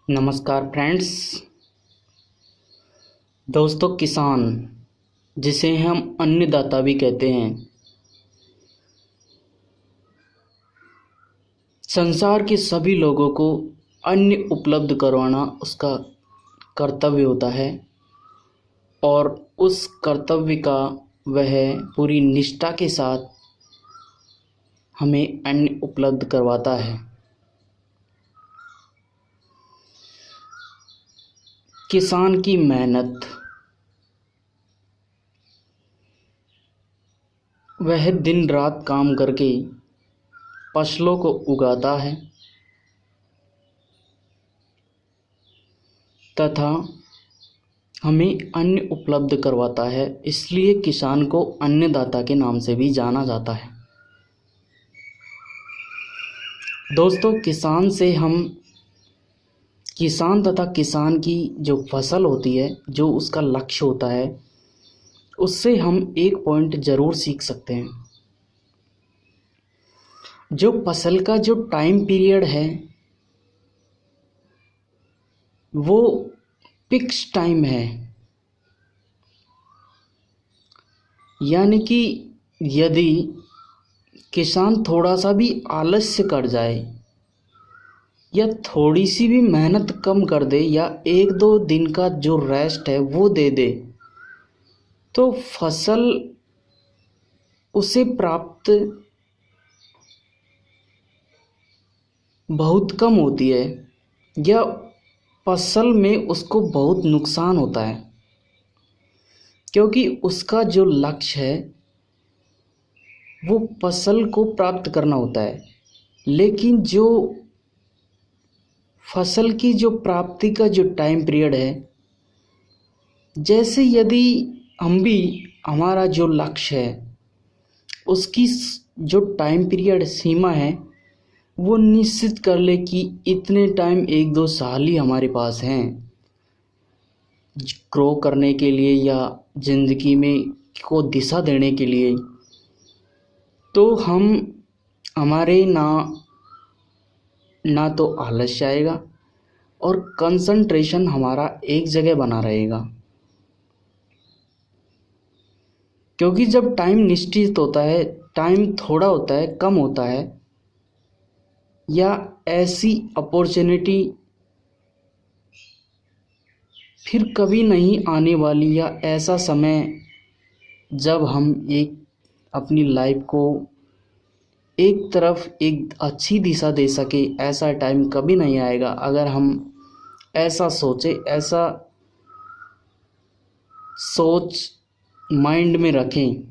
नमस्कार फ्रेंड्स। दोस्तों, किसान जिसे हम अन्नदाता भी कहते हैं, संसार के सभी लोगों को अन्न उपलब्ध करवाना उसका कर्तव्य होता है और उस कर्तव्य का वह पूरी निष्ठा के साथ हमें अन्न उपलब्ध करवाता है। किसान की मेहनत, वह दिन रात काम करके फसलों को उगाता है तथा हमें अन्न उपलब्ध करवाता है, इसलिए किसान को अन्नदाता के नाम से भी जाना जाता है। दोस्तों, किसान तथा किसान की जो फसल होती है, जो उसका लक्ष्य होता है, उससे हम एक पॉइंट ज़रूर सीख सकते हैं। जो फसल का जो टाइम पीरियड है वो फिक्स टाइम है, यानी कि यदि किसान थोड़ा सा भी आलस्य कर जाए या थोड़ी सी भी मेहनत कम कर दे या एक दो दिन का जो रेस्ट है वो दे दे, तो फसल उसे प्राप्त बहुत कम होती है या फसल में उसको बहुत नुकसान होता है, क्योंकि उसका जो लक्ष्य है वो फसल को प्राप्त करना होता है। लेकिन जो फसल की जो प्राप्ति का जो टाइम पीरियड है, जैसे यदि हमारा जो लक्ष्य है उसकी जो टाइम पीरियड सीमा है वो निश्चित कर ले कि इतने टाइम, एक दो साल ही हमारे पास हैं ग्रो करने के लिए या ज़िंदगी में को दिशा देने के लिए, तो हमारे ना तो आलस्य आएगा और कंसंट्रेशन हमारा एक जगह बना रहेगा। क्योंकि जब टाइम निश्चित होता है, टाइम थोड़ा होता है, कम होता है, या ऐसी अपॉर्चुनिटी फिर कभी नहीं आने वाली, या ऐसा समय जब हम अपनी लाइफ को एक तरफ एक अच्छी दिशा दे सके, ऐसा टाइम कभी नहीं आएगा। अगर हम ऐसा सोचे, ऐसा सोच माइंड में रखें,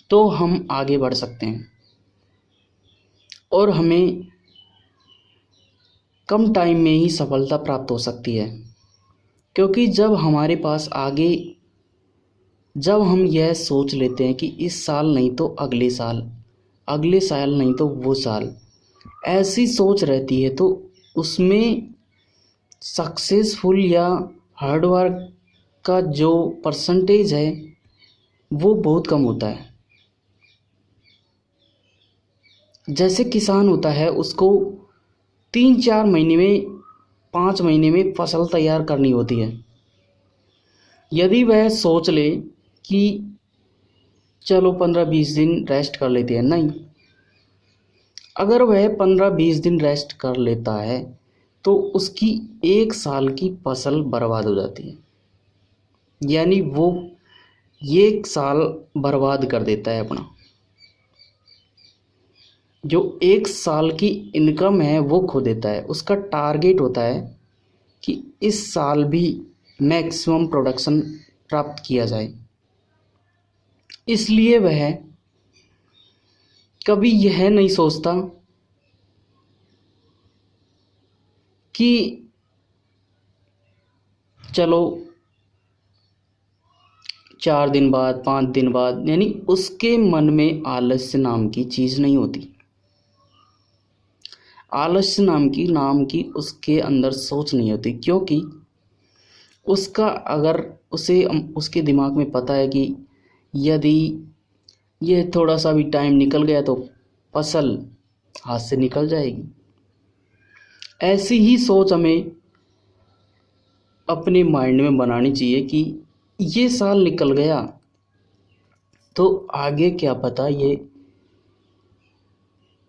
तो हम आगे बढ़ सकते हैं और हमें कम टाइम में ही सफलता प्राप्त हो सकती है। क्योंकि जब हम यह सोच लेते हैं कि इस साल नहीं तो अगले साल, अगले साल नहीं तो वो साल, ऐसी सोच रहती है, तो उसमें सक्सेसफुल या हार्डवर्क का जो परसेंटेज है वो बहुत कम होता है। जैसे किसान होता है, उसको 3-4 महीने में, 5 महीने में फसल तैयार करनी होती है। यदि वह सोच ले कि चलो 15-20 दिन रेस्ट कर लेते हैं, नहीं, अगर वह 15-20 दिन रेस्ट कर लेता है तो उसकी 1 साल की फसल बर्बाद हो जाती है। यानी वो 1 साल बर्बाद कर देता है अपना। जो 1 साल की इनकम है वो खो देता है। उसका टारगेट होता है कि इस साल भी मैक्सिमम प्रोडक्शन प्राप्त किया जाए, इसलिए वह कभी यह नहीं सोचता कि चलो 4 दिन बाद, 5 दिन बाद, यानी उसके मन में आलस्य नाम की चीज़ नहीं होती। आलस्य नाम की उसके अंदर सोच नहीं होती, क्योंकि उसके दिमाग में पता है कि यदि ये थोड़ा सा भी टाइम निकल गया तो फसल हाथ से निकल जाएगी। ऐसी ही सोच हमें अपने माइंड में बनानी चाहिए कि ये साल निकल गया तो आगे क्या पता ये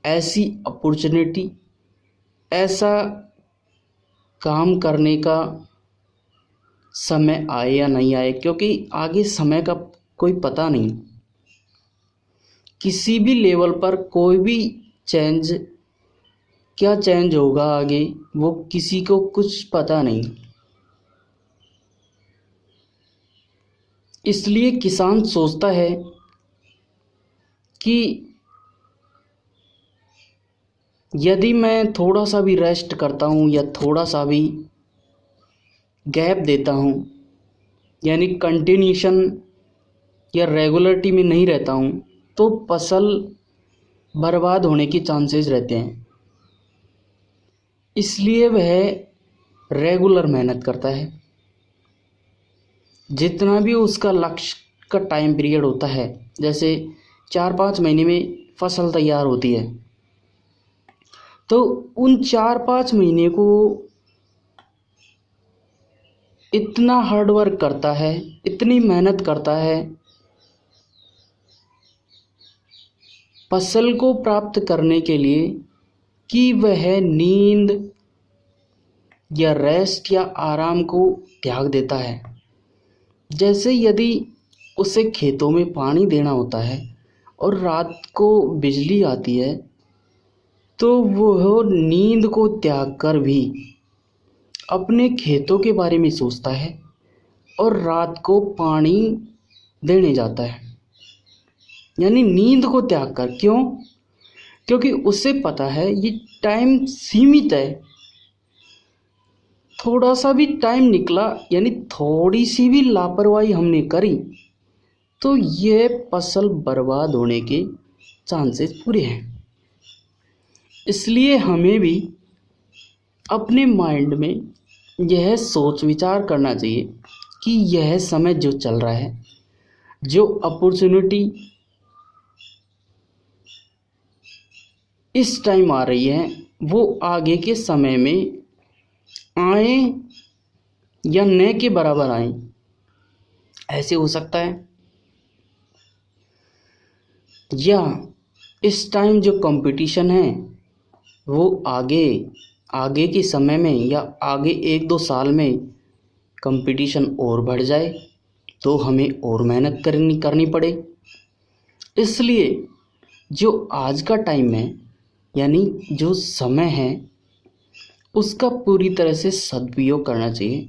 ऐसी अपॉर्चुनिटी, ऐसा काम करने का समय आए या नहीं आए, क्योंकि आगे समय का कोई पता नहीं। किसी भी लेवल पर कोई भी चेंज, क्या चेंज होगा आगे, वो किसी को कुछ पता नहीं। इसलिए किसान सोचता है कि यदि मैं थोड़ा सा भी रेस्ट करता हूँ या थोड़ा सा भी गैप देता हूँ, यानी कंटिन्यूशन या रेगुलरिटी में नहीं रहता हूँ, तो फसल बर्बाद होने की चांसेस रहते हैं। इसलिए वह रेगुलर मेहनत करता है। जितना भी उसका लक्ष्य का टाइम पीरियड होता है, जैसे 4-5 महीने में फसल तैयार होती है, तो उन 4-5 महीने को इतना हार्ड वर्क करता है, इतनी मेहनत करता है फसल को प्राप्त करने के लिए कि वह नींद या रेस्ट या आराम को त्याग देता है। जैसे यदि उसे खेतों में पानी देना होता है और रात को बिजली आती है, तो वह नींद को त्याग कर भी अपने खेतों के बारे में सोचता है और रात को पानी देने जाता है, यानी नींद को त्याग कर। क्यों? क्योंकि उसे पता है ये टाइम सीमित है। थोड़ा सा भी टाइम निकला, यानी थोड़ी सी भी लापरवाही हमने करी, तो ये फसल बर्बाद होने के चांसेस पूरे हैं। इसलिए हमें भी अपने माइंड में यह सोच विचार करना चाहिए कि यह समय जो चल रहा है, जो अपॉर्चुनिटी इस टाइम आ रही है, वो आगे के समय में आए या न के बराबर आए, ऐसे हो सकता है। या इस टाइम जो कंपटीशन है वो आगे के समय में या आगे 1-2 साल में कंपटीशन और बढ़ जाए, तो हमें और मेहनत करनी पड़े। इसलिए जो आज का टाइम है, यानी जो समय है, उसका पूरी तरह से सदुपयोग करना चाहिए।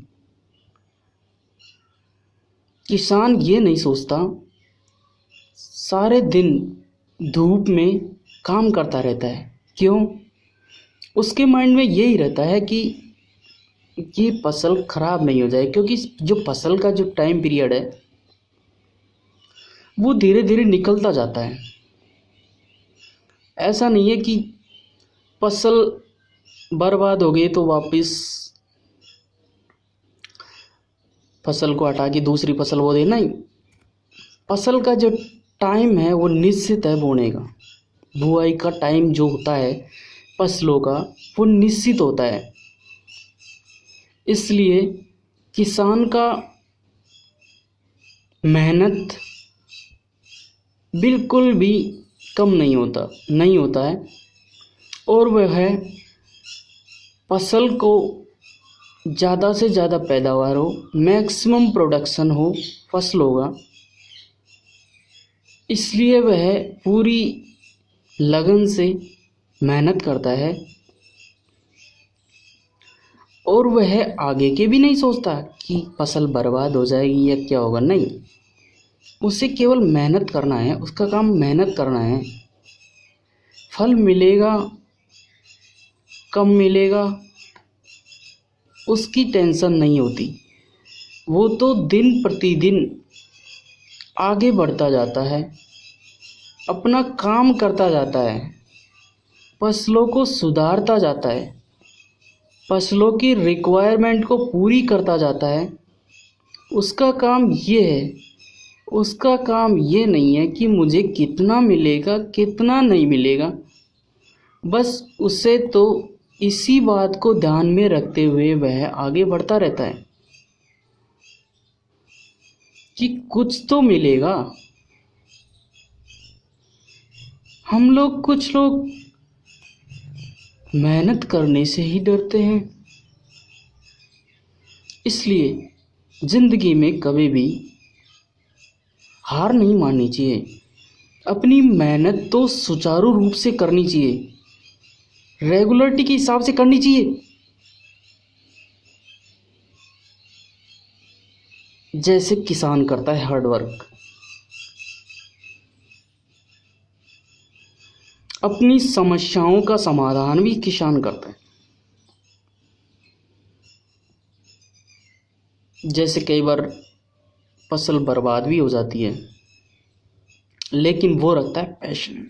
किसान ये नहीं सोचता सारे दिन धूप में काम करता रहता है। क्यों? उसके माइंड में यही रहता है कि ये फसल खराब नहीं हो जाए, क्योंकि जो फसल का जो टाइम पीरियड है वो धीरे धीरे निकलता जाता है। ऐसा नहीं है कि फसल बर्बाद हो गई तो वापस फसल को हटा के दूसरी फसल बो दे, नहीं। फसल का जो टाइम है वो निश्चित है बोने का। बुआई का टाइम जो होता है फसलों का, वो निश्चित होता है। इसलिए किसान का मेहनत बिल्कुल भी कम नहीं होता है, और वह फसल को ज़्यादा से ज़्यादा पैदावार हो, मैक्सिमम प्रोडक्शन हो फसलों का, इसलिए वह पूरी लगन से मेहनत करता है। और वह आगे के भी नहीं सोचता कि फसल बर्बाद हो जाएगी या क्या होगा, नहीं। उसे केवल मेहनत करना है, उसका काम मेहनत करना है। फल मिलेगा कम मिलेगा उसकी टेंशन नहीं होती, वो तो दिन प्रतिदिन आगे बढ़ता जाता है, अपना काम करता जाता है, फसलों को सुधारता जाता है, फसलों की रिक्वायरमेंट को पूरी करता जाता है। उसका काम ये है, उसका काम ये नहीं है कि मुझे कितना मिलेगा कितना नहीं मिलेगा। बस उसे तो इसी बात को ध्यान में रखते हुए वह आगे बढ़ता रहता है कि कुछ तो मिलेगा। कुछ लोग मेहनत करने से ही डरते हैं। इसलिए जिंदगी में कभी भी हार नहीं माननी चाहिए। अपनी मेहनत तो सुचारू रूप से करनी चाहिए, रेगुलरिटी के हिसाब से करनी चाहिए। जैसे किसान करता है हार्ड वर्क, अपनी समस्याओं का समाधान भी किसान करता है। जैसे कई बार फसल बर्बाद भी हो जाती है, लेकिन वो रखता है पैशन,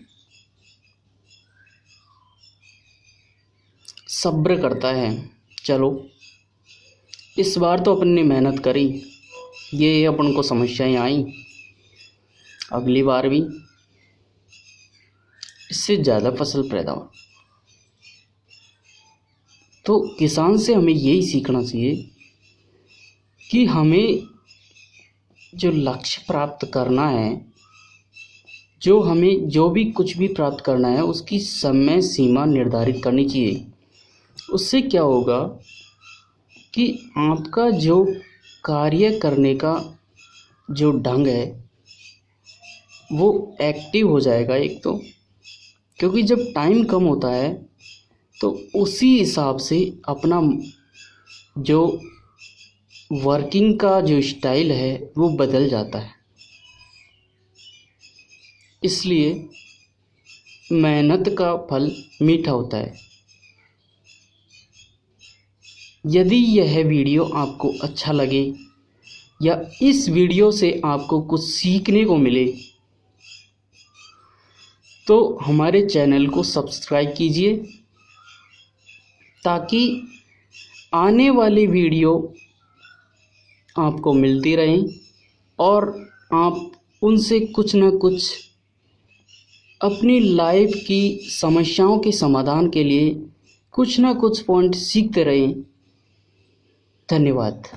सब्र करता है। चलो इस बार तो अपन ने मेहनत करी, ये अपन को समस्याएं आई, अगली बार भी इससे ज़्यादा फसल पैदा हो। तो किसान से हमें यही सीखना चाहिए कि हमें जो लक्ष्य प्राप्त करना है, हमें जो भी कुछ भी प्राप्त करना है, उसकी समय सीमा निर्धारित करनी चाहिए। उससे क्या होगा कि आपका जो कार्य करने का जो ढंग है वो एक्टिव हो जाएगा। एक तो क्योंकि जब टाइम कम होता है तो उसी हिसाब से अपना जो वर्किंग का जो स्टाइल है वो बदल जाता है। इसलिए मेहनत का फल मीठा होता है। यदि यह वीडियो आपको अच्छा लगे या इस वीडियो से आपको कुछ सीखने को मिले तो हमारे चैनल को सब्सक्राइब कीजिए, ताकि आने वाली वीडियो आपको मिलती रहें और आप उनसे कुछ ना कुछ अपनी लाइफ की समस्याओं के समाधान के लिए कुछ ना कुछ पॉइंट सीखते रहें। धन्यवाद।